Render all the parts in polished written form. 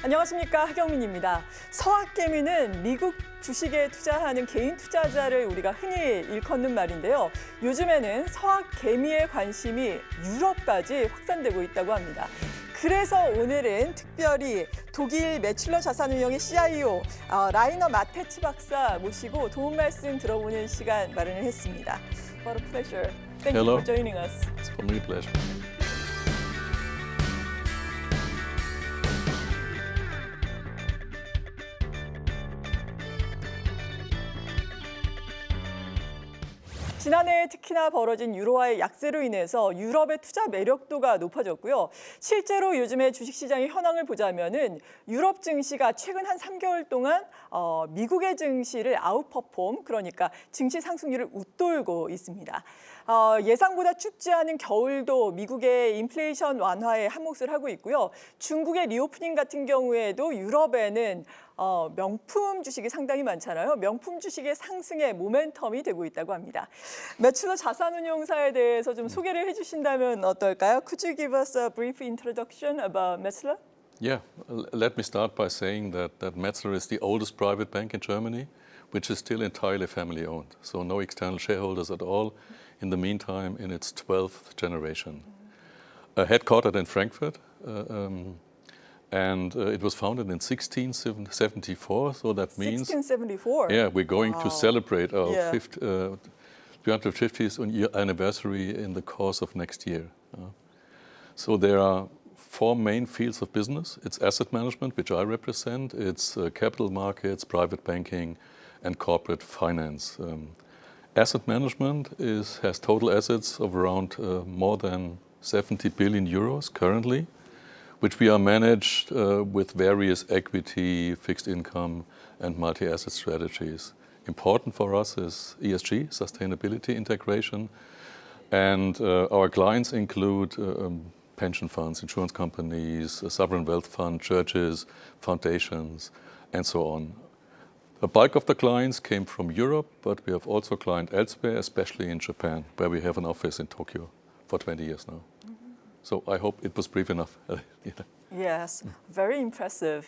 안녕하십니까, 하경민입니다. 서학개미는 미국 주식에 투자하는 개인 투자자를 우리가 흔히 일컫는 말인데요. 요즘에는 서학개미의 관심이 유럽까지 확산되고 있다고 합니다. 그래서 오늘은 특별히 독일 메츨러자산운용의 CIO 레이너마테스 박사 모시고 도움 말씀 들어보는 시간 마련을 했습니다. What a pleasure. Thank you for joining us. It's for me a pleasure. 지난해 특히나 벌어진 유로화의 약세로 인해서 유럽의 투자 매력도가 높아졌고요. 실제로 요즘의 주식시장의 현황을 보자면은 유럽 증시가 최근 한 3개월 동안 미국의 증시를 아웃퍼폼, 그러니까 증시 상승률을 웃돌고 있습니다. 예상보다 춥지 않은 겨울도 미국의 인플레이션 완화에 한몫을 하고 있고요. 중국의 리오프닝 같은 경우에도 유럽에는 명품 주식이 상당히 많잖아요. 명품 주식의 상승에 모멘텀이 되고 있다고 합니다. 메츨러 자산운용사에 대해서 좀 소개를 해주신다면 어떨까요? Could you give us a brief introduction about metzler? Yeah, let me start by saying that Metzler is the oldest private bank in Germany, which is still entirely family-owned, so no external shareholders at all. In the meantime, in its 12th generation. Headquartered in Frankfurt, and it was founded in 1674, so that means... 1674? Yeah, we're going to celebrate our 350th anniversary in the course of next year. So there are four main fields of business. It's asset management, which I represent. It's capital markets, private banking, and corporate finance. Asset management has total assets of around more than 70 billion euros currently, which we are managed with various equity, fixed income, and multi-asset strategies. Important for us is ESG, sustainability integration, and our clients include pension funds, insurance companies, sovereign wealth fund, churches, foundations, and so on. The bulk of the clients came from Europe, but we have also clients elsewhere, especially in Japan, where we have an office in Tokyo for 20 years now. So I hope it was brief enough. Yes, very impressive.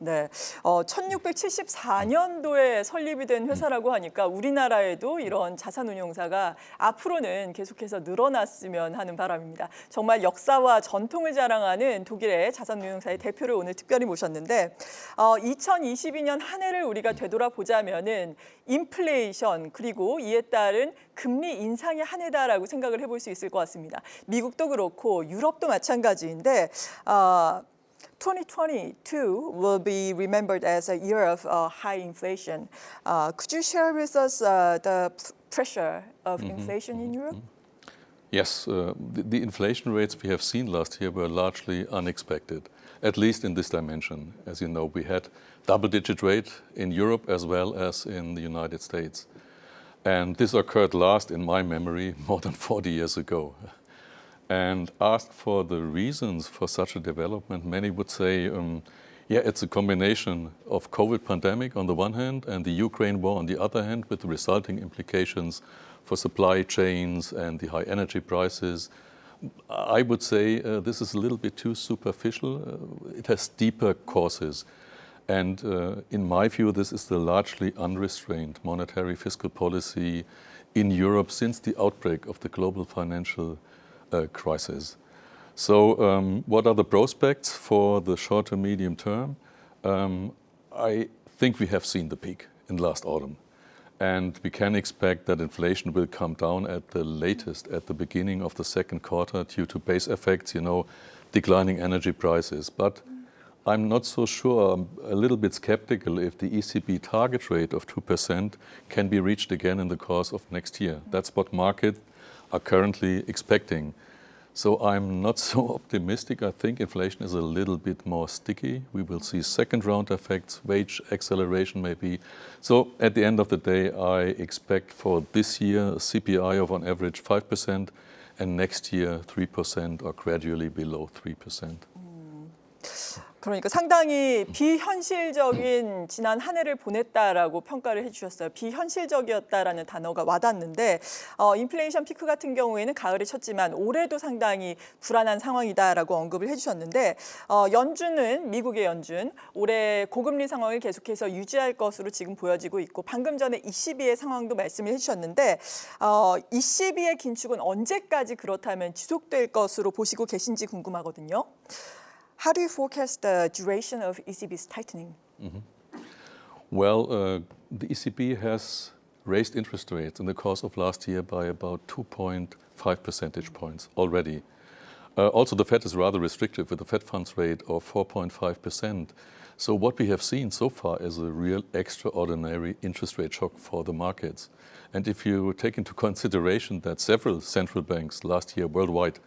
네, 1674년도에 설립이 된 회사라고 하니까 우리나라에도 이런 자산운용사가 앞으로는 계속해서 늘어났으면 하는 바람입니다. 정말 역사와 전통을 자랑하는 독일의 자산운용사의 대표를 오늘 특별히 모셨는데 2022년 한 해를 우리가 되돌아보자면은 인플레이션 그리고 이에 따른 금리 인상의 한 해다라고 생각을 해볼 수 있을 것 같습니다. 미국도 그렇고 유럽도 마찬가지인데 2022 will be remembered as a year of high inflation. Could you share with us the pressure of inflation in Europe? Yes, the inflation rates we have seen last year were largely unexpected, at least in this dimension. As you know, we had double-digit rate in Europe as well as in the United States. And this occurred last, in my memory, more than 40 years ago. And asked for the reasons for such a development, many would say, yeah, it's a combination of COVID pandemic on the one hand and the Ukraine war on the other hand, with the resulting implications for supply chains and the high energy prices. I would say this is a little bit too superficial. It has deeper causes. And in my view, this is the largely unrestrained monetary fiscal policy in Europe since the outbreak of the global financial crisis. So what are the prospects for the short to medium term? I think we have seen the peak in last autumn. And we can expect that inflation will come down at the latest at the beginning of the second quarter due to base effects, you know, declining energy prices. But I'm not so sure, I'm a little bit skeptical if the ECB target rate of 2% can be reached again in the course of next year. That's what markets are currently expecting. So I'm not so optimistic. I think inflation is a little bit more sticky. We will see second round effects, wage acceleration maybe. So at the end of the day, I expect for this year a CPI of on average 5% and next year 3% or gradually below 3%. 그러니까 상당히 비현실적인 지난 한 해를 보냈다라고 평가를 해주셨어요. 비현실적이었다라는 단어가 와닿는데 인플레이션 피크 같은 경우에는 가을에 쳤지만 올해도 상당히 불안한 상황이다라고 언급을 해주셨는데 연준은 미국의 연준 올해 고금리 상황을 계속해서 유지할 것으로 지금 보여지고 있고 방금 전에 ECB의 상황도 말씀을 해주셨는데 ECB의 긴축은 언제까지 그렇다면 지속될 것으로 보시고 계신지 궁금하거든요. How do you forecast the duration of ECB's tightening? Well, the ECB has raised interest rates in the course of last year by about 2.5 percentage points already. Also, the Fed is rather restrictive with a Fed funds rate of 4.5%. So what we have seen so far is a real extraordinary interest rate shock for the markets. And if you take into consideration that several central banks last year worldwide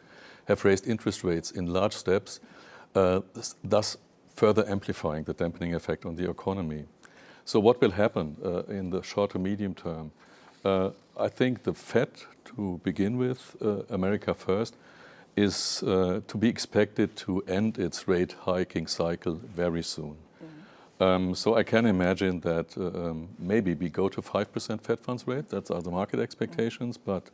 have raised interest rates in large steps, thus further amplifying the dampening effect on the economy. So what will happen in the short to medium term? I think the Fed, to begin with, America first, is to be expected to end its rate hiking cycle very soon. So I can imagine that maybe we go to 5% Fed funds rate. That's the market expectations, but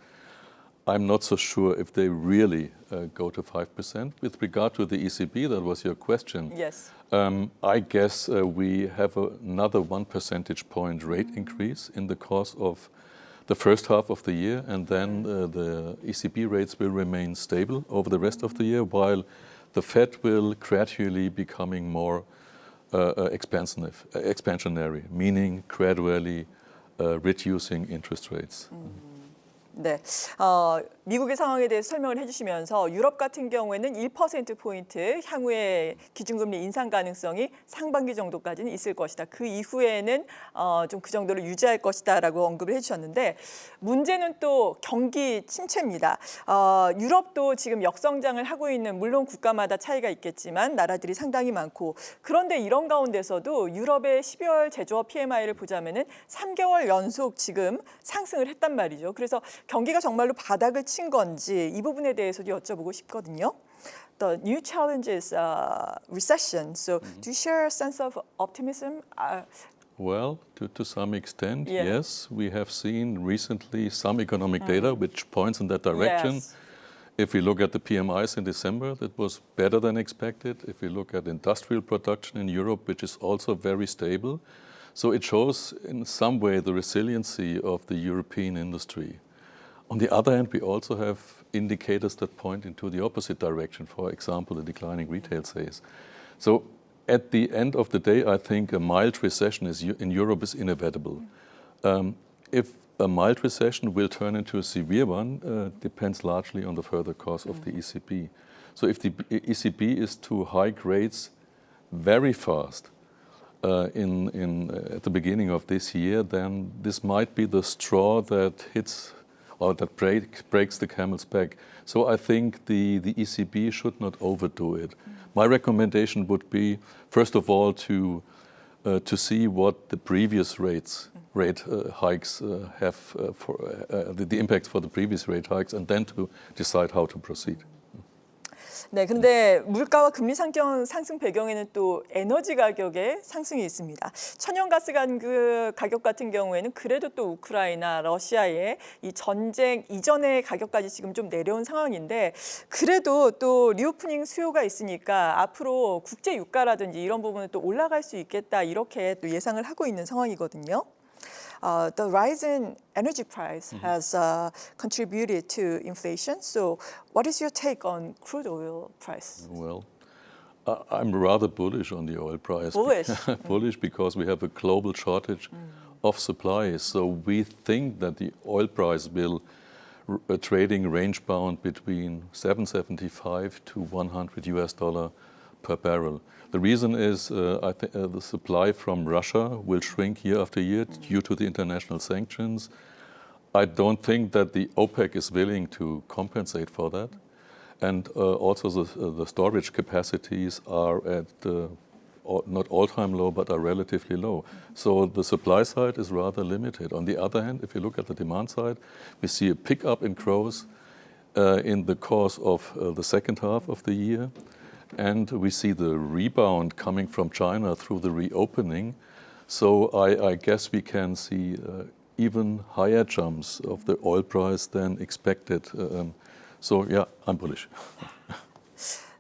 I'm not so sure if they really go to 5%. With regard to the ECB, that was your question. Yes. I guess we have another 1 percentage point rate increase in the course of the first half of the year, and then the ECB rates will remain stable over the rest of the year, while the Fed will gradually becoming more expansionary, meaning gradually reducing interest rates. 네, 미국의 상황에 대해서 설명을 해주시면서 유럽 같은 경우에는 1%포인트 향후에 기준금리 인상 가능성이 상반기 정도까지는 있을 것이다. 그 이후에는 좀 그 정도를 유지할 것이다라고 언급을 해주셨는데 문제는 또 경기 침체입니다. 유럽도 지금 역성장을 하고 있는 물론 국가마다 차이가 있겠지만 나라들이 상당히 많고 그런데 이런 가운데서도 유럽의 12월 제조업 PMI를 보자면은 3개월 연속 지금 상승을 했단 말이죠. 그래서 경기가 정말로 바닥을 친 건지 이 부분에 대해서도 여쭤보고 싶거든요. The new challenge is recession. So do you share a sense of optimism? Well, to some extent, Yeah. yes. We have seen recently some economic data which points in that direction. Yes. If we look at the PMIs in December, that was better than expected. If we look at industrial production in Europe, which is also very stable. So it shows in some way the resiliency of the European industry. On the other hand, we also have indicators that point into the opposite direction, for example, the declining retail sales. So at the end of the day, I think a mild recession in Europe is inevitable. If a mild recession will turn into a severe one depends largely on the further course of the ECB. So if the ECB is to hike rates very fast at the beginning of this year, then this might be the straw that hits or that breaks the camel's back. So I think the ECB should not overdo it. My recommendation would be, first of all, to see what the previous rate hikes have the impacts for the previous rate hikes, and then to decide how to proceed. 네, 근데 물가와 금리 상승 배경에는 또 에너지 가격의 상승이 있습니다. 천연가스 가격 같은 경우에는 그래도 또 우크라이나, 러시아의 이 전쟁 이전의 가격까지 지금 좀 내려온 상황인데 그래도 또 리오프닝 수요가 있으니까 앞으로 국제 유가라든지 이런 부분은 또 올라갈 수 있겠다 이렇게 또 예상을 하고 있는 상황이거든요. The rise in energy price has contributed to inflation. So what is your take on crude oil price? Well, I'm rather bullish on the oil price. Bullish? Bullish because we have a global shortage of supply. So we think that the oil price will trading range bound between $775 to $100 per barrel. The reason is I think the supply from Russia will shrink year after year due to the international sanctions. I don't think that the OPEC is willing to compensate for that. And also the storage capacities are at not all-time low, but are relatively low. So the supply side is rather limited. On the other hand, if you look at the demand side, we see a pickup in growth in the course of the second half of the year. and we see the rebound coming from China through the reopening. So I guess we can see even higher jumps of the oil price than expected. So yeah, I'm bullish.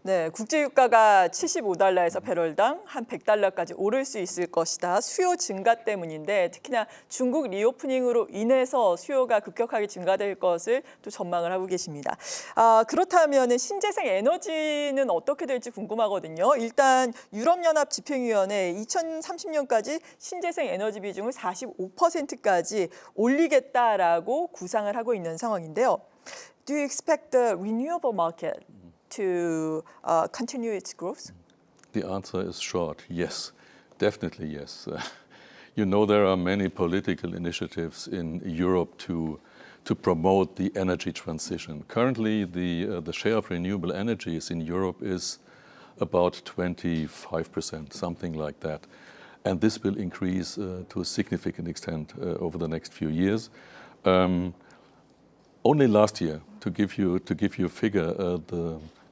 네, 국제유가가 75달러에서 배럴당 한 100달러까지 오를 수 있을 것이다. 수요 증가 때문인데 특히나 중국 리오프닝으로 인해서 수요가 급격하게 증가될 것을 또 전망을 하고 계십니다. 그렇다면 신재생 에너지는 어떻게 될지 궁금하거든요. 일단 유럽연합 집행위원회 2030년까지 신재생 에너지 비중을 45%까지 올리겠다라고 구상을 하고 있는 상황인데요. Do you expect the renewable market to continue its growth? The answer is short, yes, definitely yes. You know, there are many political initiatives in Europe to promote the energy transition. Currently, the share of renewable energies in Europe is about 25%, something like that. And this will increase to a significant extent over the next few years. Only last year, to give you a figure,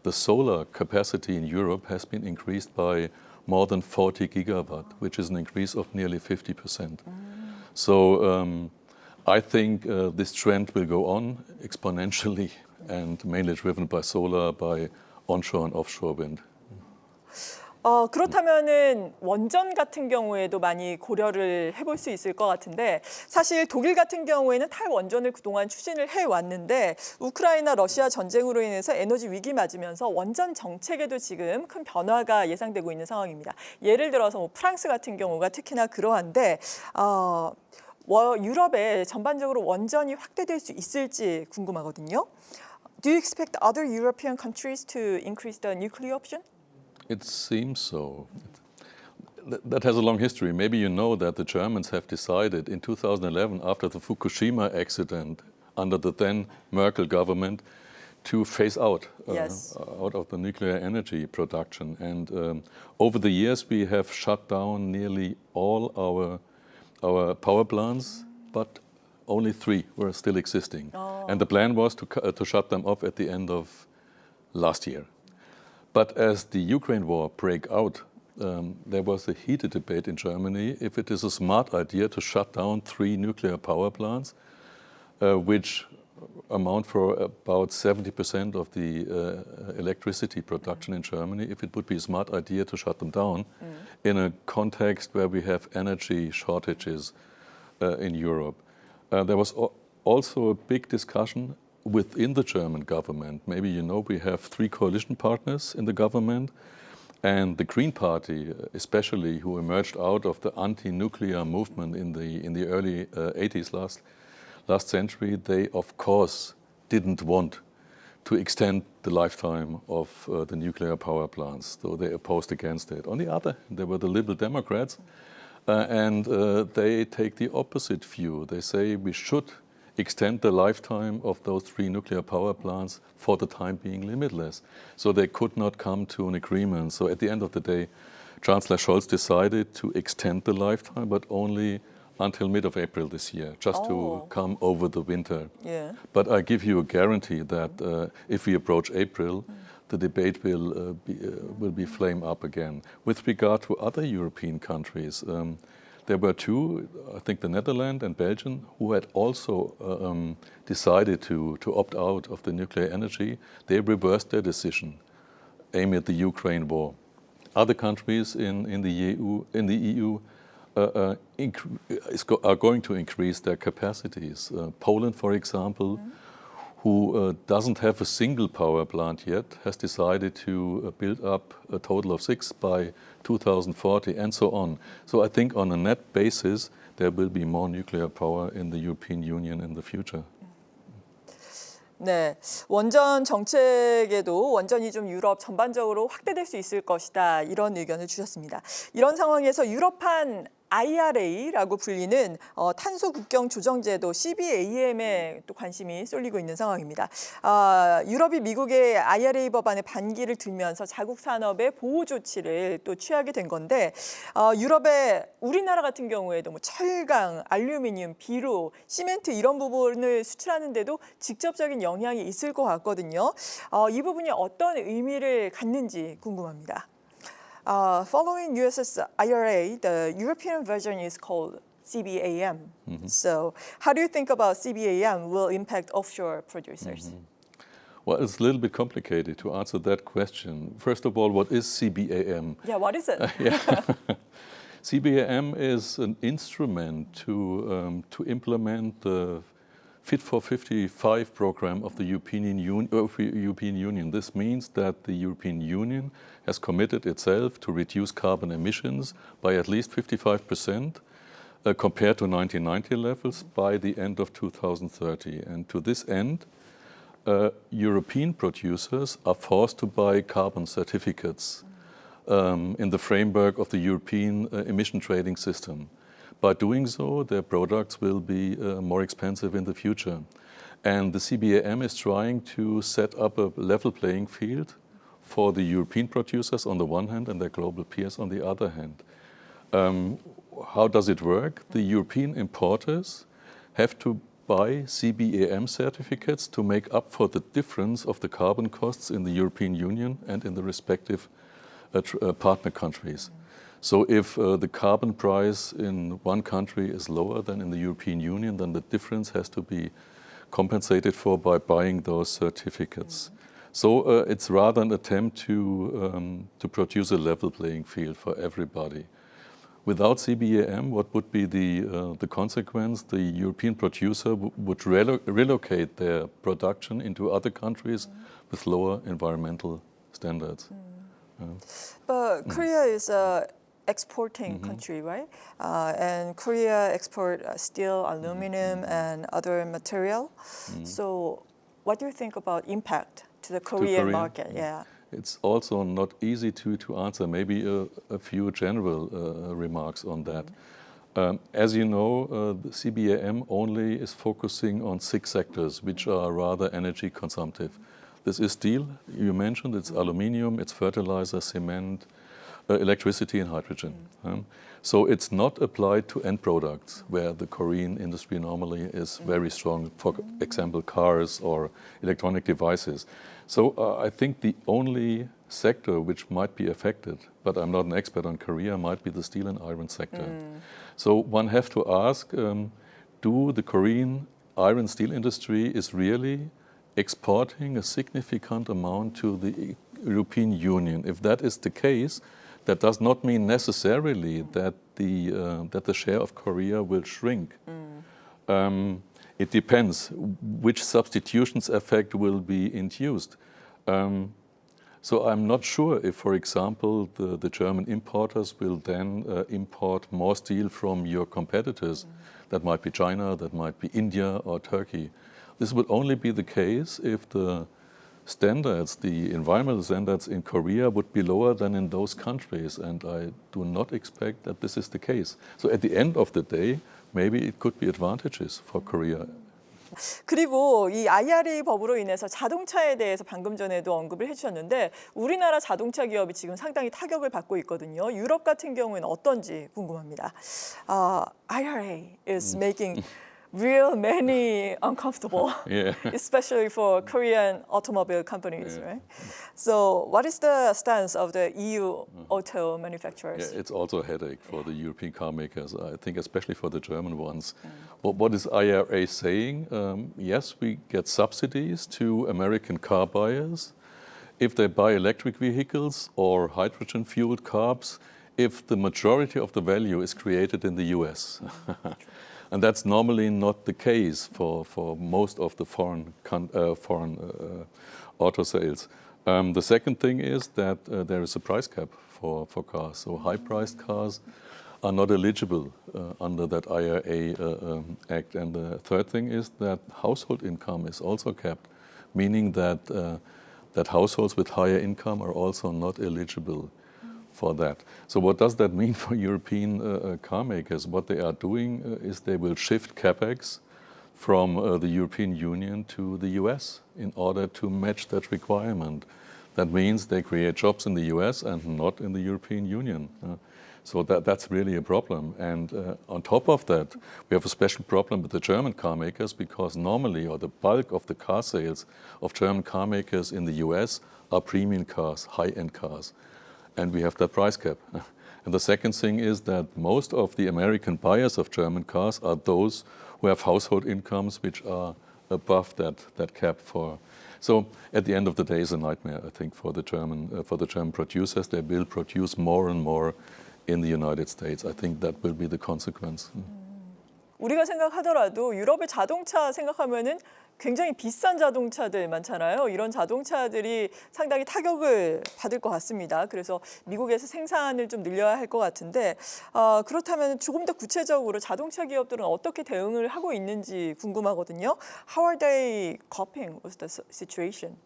the solar capacity in Europe has been increased by more than 40 gigawatt, which is an increase of nearly 50%. So I think this trend will go on exponentially and mainly driven by solar, by onshore and offshore wind. 그렇다면은 원전 같은 경우에도 많이 고려를 해볼 수 있을 것 같은데 사실 독일 같은 경우에는 탈원전을 그동안 추진을 해왔는데 우크라이나 러시아 전쟁으로 인해서 에너지 위기 맞으면서 원전 정책에도 지금 큰 변화가 예상되고 있는 상황입니다. 예를 들어서 뭐 프랑스 같은 경우가 특히나 그러한데 유럽에 전반적으로 원전이 확대될 수 있을지 궁금하거든요. Do you expect other European countries to increase the nuclear option? It seems so. That has a long history. Maybe you know that the Germans have decided in 2011, after the Fukushima accident, under the then Merkel government, to phase out of the nuclear energy production. And over the years, we have shut down nearly all our power plants, but only 3 were still existing. And the plan was to shut them off at the end of last year. But as the Ukraine war broke out, there was a heated debate in Germany if it is a smart idea to shut down 3 nuclear power plants, which amount for about 70% of the electricity production in Germany, if it would be a smart idea to shut them down in a context where we have energy shortages in Europe. There was also a big discussion within the German government. Maybe you know we have 3 coalition partners in the government, and the Green Party, especially, who emerged out of the anti-nuclear movement in the early 80s last century, they of course didn't want to extend the lifetime of the nuclear power plants, so they opposed against it. On the other hand, there were the Liberal Democrats, and they take the opposite view. They say we should extend the lifetime of those 3 nuclear power plants for the time being limitless. So they could not come to an agreement. So at the end of the day, Chancellor Scholz decided to extend the lifetime, but only until mid of April this year, just to come over the winter. Yeah. But I give you a guarantee that if we approach April, the debate will be flame up again. With regard to other European countries, there were 2, I think the Netherlands and Belgium, who had also decided to opt out of the nuclear energy. They reversed their decision, amid the Ukraine war. Other countries in the EU are going to increase their capacities. Poland, for example, who doesn't have a single power plant yet, has decided to build up a total of 6 by 2040 and so on. So I think on a net basis, there will be more nuclear power in the European Union in the future. 네, 원전 정책에도 원전이 좀 유럽 전반적으로 확대될 수 있을 것이다. 이런 의견을 주셨습니다. 이런 상황에서 유럽판 IRA라고 불리는 탄소 국경 조정제도 CBAM에 또 관심이 쏠리고 있는 상황입니다. 유럽이 미국의 IRA 법안에 반기를 들면서 자국 산업의 보호 조치를 또 취하게 된 건데 유럽의 우리나라 같은 경우에도 뭐 철강, 알루미늄, 비료, 시멘트 이런 부분을 수출하는데도 직접적인 영향이 있을 것 같거든요. 이 부분이 어떤 의미를 갖는지 궁금합니다. Following US's IRA, the European version is called CBAM. So how do you think about CBAM will impact offshore producers? Well, it's a little bit complicated to answer that question. First of all, what is CBAM? Yeah, what is it? CBAM is an instrument to implement the Fit for 55 program of the European Union. This means that the European Union has committed itself to reduce carbon emissions by at least 55% compared to 1990 levels by the end of 2030. And to this end, European producers are forced to buy carbon certificates in the framework of the European emission trading system. By doing so, their products will be more expensive in the future. And the CBAM is trying to set up a level playing field for the European producers on the one hand and their global peers on the other hand. How does it work? The European importers have to buy CBAM certificates to make up for the difference of the carbon costs in the European Union and in the respective partner countries. So if the carbon price in one country is lower than in the European Union, then the difference has to be compensated for by buying those certificates. So it's rather an attempt to produce a level playing field for everybody. Without CBAM, what would be the consequence? The European producer would relocate their production into other countries with lower environmental standards. But Korea is a exporting country, right? And Korea export steel, aluminum, and other material. So what do you think about impact to the Korean market? Yeah. It's also not easy to answer. Maybe a few general remarks on that. As you know, the CBAM only is focusing on 6 sectors, which are rather energy consumptive. This is steel, you mentioned, it's aluminium, it's fertilizer, cement, electricity and hydrogen. So it's not applied to end products where the Korean industry normally is very strong, for example, cars or electronic devices. So I think the only sector which might be affected, but I'm not an expert on Korea, might be the steel and iron sector. So one have to ask, do the Korean iron steel industry is really exporting a significant amount to the European Union? If that is the case, that does not mean necessarily that the share of Korea will shrink. It depends which substitutions effect will be induced. So I'm not sure if, for example, the German importers will then import more steel from your competitors. That might be China, that might be India or Turkey. This will only be the case if the standards, the environmental standards in Korea would be lower than in those countries, and I do not expect that this is the case. So at the end of the day, maybe it could be advantages for Korea. 그리고 이 IRA 법으로 인해서 자동차에 대해서 방금 전에도 언급을 해주셨는데 우리나라 자동차 기업이 지금 상당히 타격을 받고 있거든요. 유럽 같은 경우에는 어떤지 궁금합니다. IRA is making real many uncomfortable, especially for Korean automobile companies, right? So what is the stance of the EU auto manufacturers? Yeah, it's also a headache for the European car makers, I think especially for the German ones. What is IRA saying? Yes, we get subsidies to American car buyers if they buy electric vehicles or hydrogen-fueled cars, if the majority of the value is created in the US. And that's normally not the case for most of the foreign auto sales. The second thing is that there is a price cap for cars. So high-priced cars are not eligible under that IRA Act. And the third thing is that household income is also capped, meaning that that households with higher income are also not eligible for that. So what does that mean for European car makers? What they are doing is they will shift capex from the European Union to the US in order to match that requirement. That means they create jobs in the US and not in the European Union. So that's really a problem. And on top of that, we have a special problem with the German car makers because normally, or the bulk of the car sales of German car makers in the US are premium cars, high-end cars. And we have that price cap. And the second thing is that most of the American buyers of German cars are those who have household incomes which are above that cap for. So at the end of the day, it's a nightmare, I think, for the German producers. They will produce more and more in the United States. I think that will be the consequence. 우리가 생각하더라도 유럽의 자동차 생각하면은 굉장히 비싼 자동차들 많잖아요. 이런 자동차들이 상당히 타격을 받을 것 같습니다. 그래서 미국에서 생산을 좀 늘려야 할 것 같은데 그렇다면 조금 더 구체적으로 자동차 기업들은 어떻게 대응을 하고 있는지 궁금하거든요. How are they coping with the situation?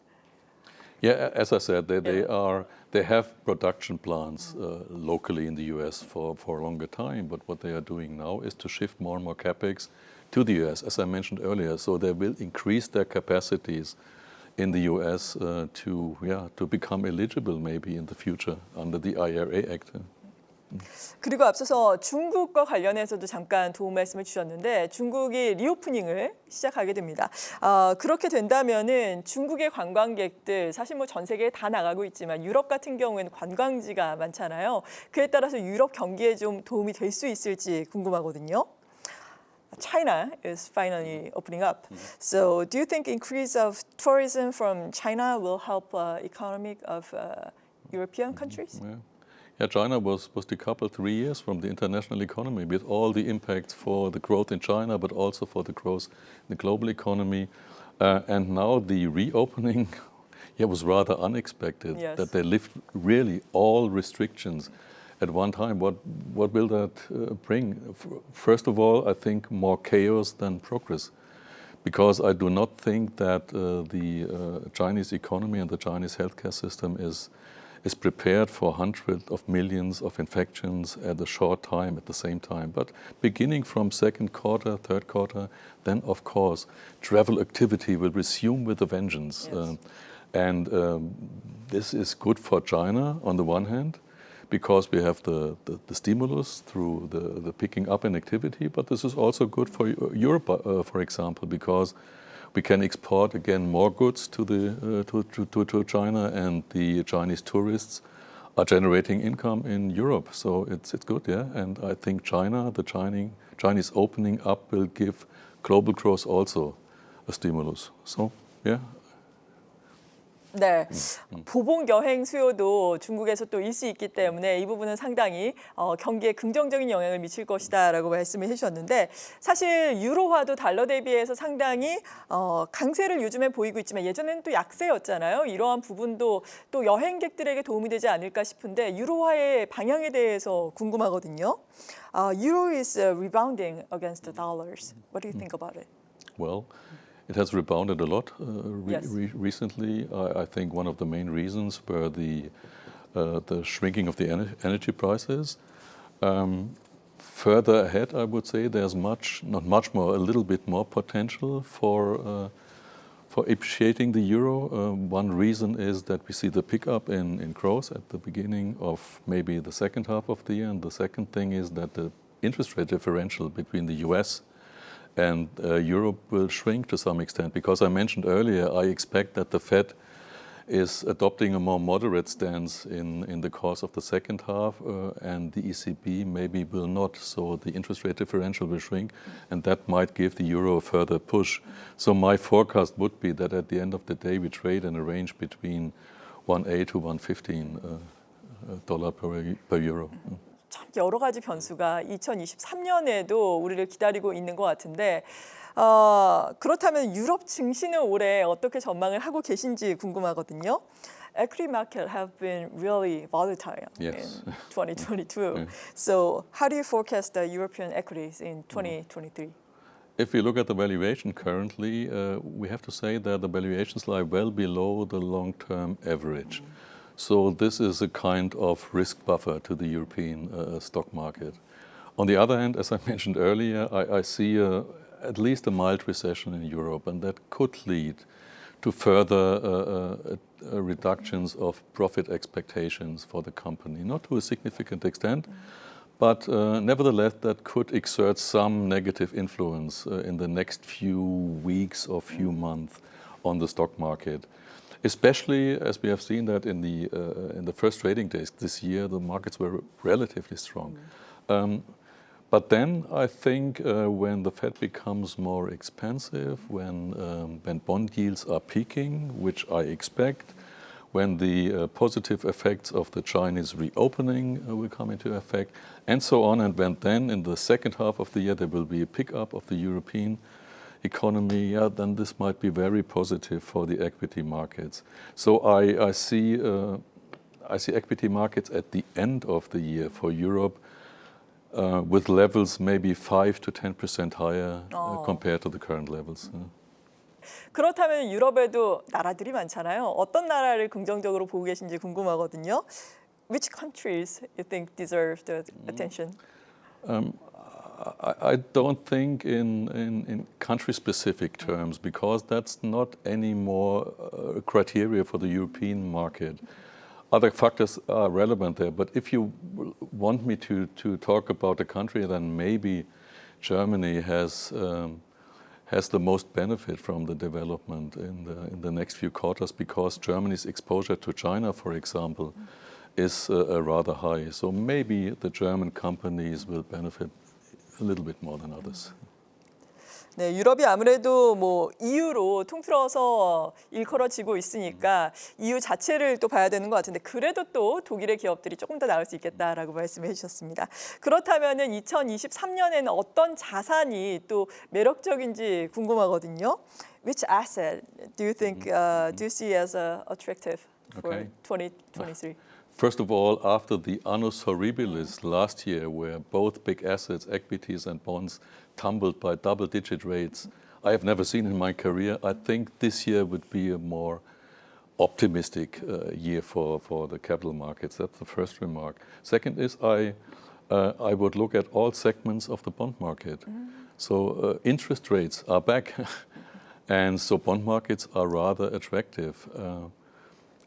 Yeah, as I said, they have production plants locally in the US for a longer time. But what they are doing now is to shift more and more capex to the US, as I mentioned earlier. So they will increase their capacities in the US to become eligible maybe in the future under the IRA Act. 그리고 앞서서 중국과 관련해서도 잠깐 도움 말씀을 주셨는데 중국이 리오프닝을 시작하게 됩니다. 그렇게 된다면은 중국의 관광객들 사실 뭐 전 세계에 다 나가고 있지만 유럽 같은 경우에는 관광지가 많잖아요. 그에 따라서 유럽 경기에 좀 도움이 될 수 있을지 궁금하거든요. China is finally opening up. So do you think increase of tourism from China will help economic of European countries? Yeah, China was decoupled 3 years from the international economy with all the impacts for the growth in China, but also for the growth in the global economy. And now the reopening was rather unexpected, that they lift really all restrictions at one time. What will that bring? First of all, I think more chaos than progress, because I do not think that the Chinese economy and the Chinese healthcare system is prepared for hundreds of millions of infections at a short time, at the same time. But beginning from second quarter, third quarter, then of course travel activity will resume with a vengeance. Yes. This is good for China on the one hand, because we have the stimulus through the picking up in activity, but this is also good for Europe, for example, because we can export again more goods to China, and the Chinese tourists are generating income in Europe. So it's good, yeah. And I think the Chinese opening up will give global growth also a stimulus. So yeah. 네, 보복 여행 수요도 중국에서 또 일 수 있기 때문에 이 부분은 상당히 경기에 긍정적인 영향을 미칠 것이다라고 말씀을 해주셨는데 사실 유로화도 달러 대비해서 상당히 강세를 요즘에 보이고 있지만 예전에는 또 약세였잖아요. 이러한 부분도 또 여행객들에게 도움이 되지 않을까 싶은데 유로화의 방향에 대해서 궁금하거든요. Euro is rebounding against the dollars. What do you think about it? Well, it has rebounded a lot Yes. recently. I think one of the main reasons were the shrinking of the energy prices. Further ahead, I would say there's not much more, a little bit more potential for appreciating the euro. One reason is that we see the pickup in growth at the beginning of maybe the second half of the year, and the second thing is that the interest rate differential between the US and Europe will shrink to some extent, because I mentioned earlier, I expect that the Fed is adopting a more moderate stance in the course of the second half, and the ECB maybe will not. So the interest rate differential will shrink, and that might give the euro a further push. So my forecast would be that at the end of the day, we trade in a range between 1.8 to 1.15 dollar per euro. 참 여러 가지 변수가 2023년에도 우리를 기다리고 있는 것 같은데 그렇다면 유럽 증시는 올해 어떻게 전망을 하고 계신지 궁금하거든요. Equity market have been really volatile Yes. in 2022. So how do you forecast the European equities in 2023? If we look at the valuation currently, we have to say that the valuations lie well below the long-term average. So this is a kind of risk buffer to the European stock market. On the other hand, as I mentioned earlier, I see at least a mild recession in Europe, and that could lead to further reductions of profit expectations for the company. Not to a significant extent, but nevertheless that could exert some negative influence in the next few weeks or few months on the stock market. Especially as we have seen that in the first trading days this year, the markets were relatively strong. But then I think when the Fed becomes more expensive, when bond yields are peaking, which I expect, when the positive effects of the Chinese reopening will come into effect, and so on, and when then in the second half of the year there will be a pickup of the European economy, then this might be very positive for the equity markets. So I see equity markets at the end of the year for Europe with levels maybe 5 to 10% higher compared to the current levels. 그렇다면 유럽에도 나라들이 많잖아요. 어떤 나라를 긍정적으로 보고 계신지 궁금하거든요. Which countries you think deserve the attention? I don't think in country-specific terms, because that's not anymore a criteria for the European market. Other factors are relevant there, but if you want me to talk about a country, then maybe Germany has the most benefit from the development in the next few quarters, because Germany's exposure to China, for example, is rather high. So maybe the German companies will benefit a little bit more than others. 네, 유럽이 아무래도 뭐 EU로 통틀어서 일컬어지고 있으니까 EU 자체를 또 봐야 되는 것 같은데, 그래도 또 독일의 기업들이 조금 더 나을 수 있겠다라고 말씀해 주셨습니다. 그렇다면은 2023년에는 어떤 자산이 또 매력적인지 궁금하거든요. Which asset do you think do you see as attractive for 2023? First of all, after the annus horribilis last year, where both big assets, equities and bonds, tumbled by double-digit rates, I have never seen in my career. I think this year would be a more optimistic year for the capital markets. That's the first remark. Second is I would look at all segments of the bond market. So interest rates are back, and so bond markets are rather attractive.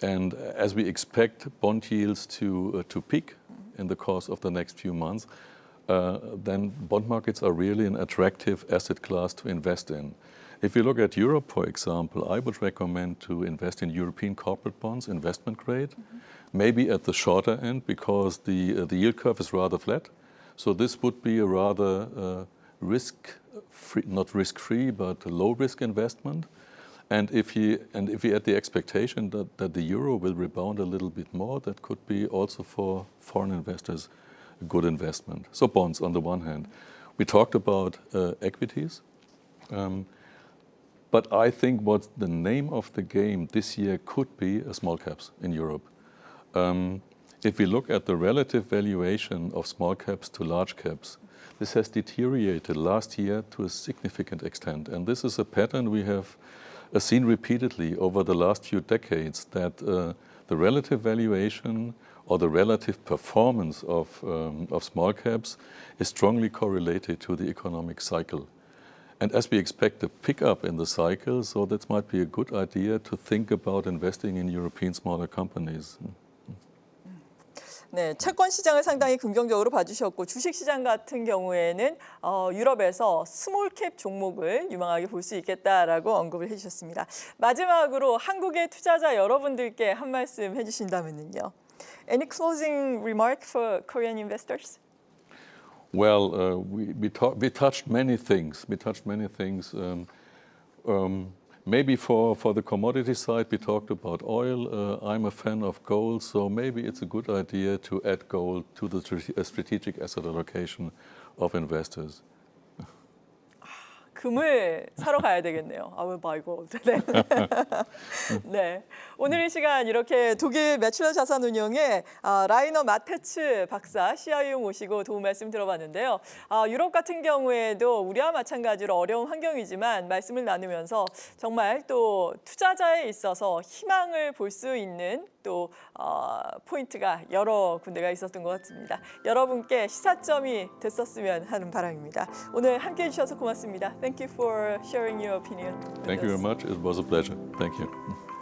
And as we expect bond yields to peak in the course of the next few months, then bond markets are really an attractive asset class to invest in. If you look at Europe, for example, I would recommend to invest in European corporate bonds, investment grade, maybe at the shorter end, because the yield curve is rather flat. So this would be a rather risk-free, not risk-free, but a low-risk investment. And if you had the expectation that the euro will rebound a little bit more, that could be also for foreign investors a good investment. So bonds on the one hand. We talked about equities, but I think what the name of the game this year could be small caps in Europe. If we look at the relative valuation of small caps to large caps, this has deteriorated last year to a significant extent. And this is a pattern we have seen repeatedly over the last few decades, that the relative valuation or the relative performance of small caps is strongly correlated to the economic cycle. And as we expect a pickup in the cycle, so that might be a good idea to think about investing in European smaller companies. 네, 채권 시장을 상당히 긍정적으로 봐주셨고, 주식 시장 같은 경우에는 유럽에서 스몰캡 종목을 유망하게 볼 수 있겠다라고 언급을 해주셨습니다. 마지막으로 한국의 투자자 여러분들께 한 말씀 해주신다면요. Any closing remark for Korean investors? Well, we touched many things. Maybe for the commodity side, we talked about oil. I'm a fan of gold, so maybe it's a good idea to add gold to the strategic asset allocation of investors. 금을 사러 가야 되겠네요. I will buy gold. 네. 네. 오늘 이 시간 이렇게 독일 메츨러자산운용의 레이너마테스 박사 CIO 모시고 도움 말씀 들어봤는데요. 유럽 같은 경우에도 우리와 마찬가지로 어려운 환경이지만 말씀을 나누면서 정말 또 투자자에 있어서 희망을 볼 수 있는 또 포인트가 여러 군데가 있었던 것 같습니다. 여러분께 시사점이 됐었으면 하는 바람입니다. 오늘 함께해 주셔서 고맙습니다. Thank you for sharing your opinion. Thank you very much. It was a pleasure. Thank you.